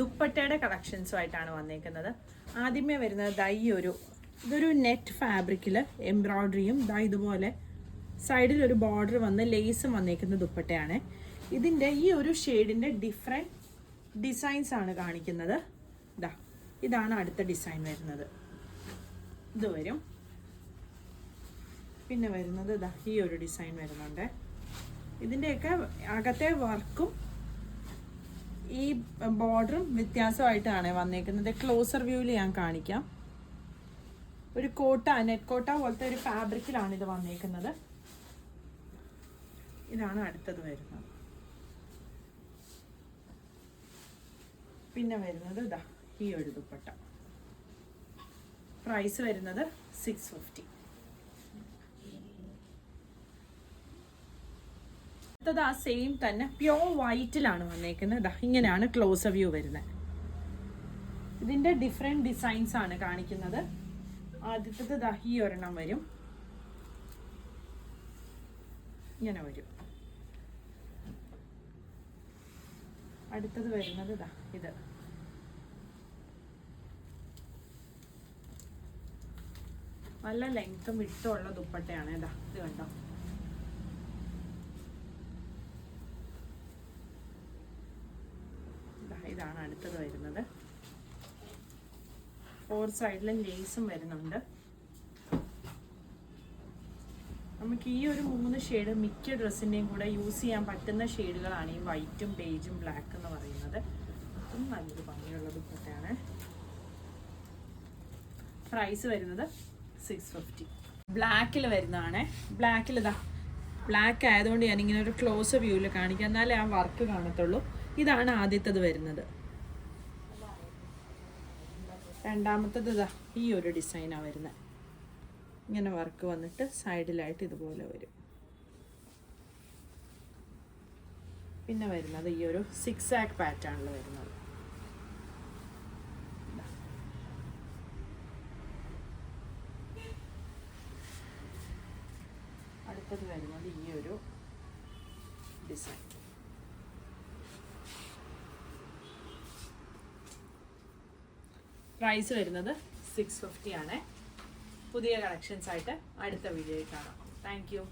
ദുപ്പട്ടയുടെ കളക്ഷൻസുമായിട്ടാണ് വന്നേക്കുന്നത്. ആദ്യമേ വരുന്നത് ഇതൊരു നെറ്റ് ഫാബ്രിക്കിൽ എംബ്രോയ്ഡറിയും ഇതുപോലെ സൈഡിൽ ഒരു ബോർഡർ വന്ന് ലേസും വന്നേക്കുന്ന ദുപ്പട്ടയാണ്. ഇതിൻ്റെ ഈ ഒരു ഷെയ്ഡിൻ്റെ ഡിഫറെൻറ്റ് ഡിസൈൻസ് ആണ് കാണിക്കുന്നത്. ഇതാണ് അടുത്ത ഡിസൈൻ വരുന്നത്. ഇത് വരും. പിന്നെ വരുന്നത് ഈ ഒരു ഡിസൈൻ വരുന്നുണ്ട്. ഇതിൻ്റെയൊക്കെ അകത്തെ വർക്കും ഈ ബോർഡറും വ്യത്യാസമായിട്ടാണ് വന്നേക്കുന്നത്. ക്ലോസർ വ്യൂവിൽ ഞാൻ കാണിക്കാം. ഒരു നെറ്റ് കോട്ട പോലത്തെ ഒരു ഫാബ്രിക്കിലാണ് ഇത് വന്നേക്കുന്നത്. ഇതാണ് അടുത്തത് വരുന്നത്. പിന്നെ വരുന്നത് ഈ ഒരു ദുപ്പട്ട. പ്രൈസ് വരുന്നത് 650. അടുത്തത് സെയിം തന്നെ പ്യോർ വൈറ്റിലാണ് വന്നേക്കുന്നത്. ഇങ്ങനെയാണ് ക്ലോസർ വ്യൂ വരുന്നത്. ഇതിൻ്റെ ഡിഫറെൻറ്റ് ഡിസൈൻസ് ആണ് കാണിക്കുന്നത്. ആദ്യത്തത് ഈ ഒരെണ്ണം വരും, ഇങ്ങനെ വരും. അടുത്തത് വരുന്നത് ഇത്. നല്ല ലെങ്ത്തും വിട്ടുള്ള ദുപ്പട്ടയാണ്. ഇത് കണ്ടോ. ഇതാണ് അടുത്തത് വരുന്നത്. 4 സൈഡിലും ലേസും വരുന്നുണ്ട്. നമുക്ക് ഈ ഒരു 3 ഷെയ്ഡ് മിക്ക ഡ്രസ്സിൻ്റെയും കൂടെ യൂസ് ചെയ്യാൻ പറ്റുന്ന ഷെയ്ഡുകളാണ് ഈ വൈറ്റും ബേജും ബ്ലാക്ക് എന്ന് പറയുന്നത്. അതും നല്ലൊരു ഭംഗിയുള്ള ദുപ്പട്ടയാണ്. പ്രൈസ് വരുന്നത് 650. ബ്ലാക്കിൽ വരുന്നതാണ്. ബ്ലാക്ക് ആയതുകൊണ്ട് ഞാനിങ്ങനെ ഒരു ക്ലോസ് വ്യൂവിൽ കാണിക്കാം, എന്നാലേ ആ വർക്ക് കാണത്തുള്ളൂ. ഇതാണ് ആദ്യത്തത് വരുന്നത്. രണ്ടാമത്തത് ഈ ഒരു ഡിസൈനാണ് വരുന്നത്. ഇങ്ങനെ വർക്ക് വന്നിട്ട് സൈഡിലായിട്ട് ഇതുപോലെ വരും. പിന്നെ വരുന്നത് ഈ ഒരു 6 പാറ്റേണിൽ വരുന്നത്. അടുത്തത് വരുന്നത് ഈ ഒരു ഡിസൈൻ. പ്രൈസ് വരുന്നത് 650 ആണ്. പുതിയ കളക്ഷൻസ് ആയിട്ട് അടുത്ത വീഡിയോയിൽ കാണാം. Thank you.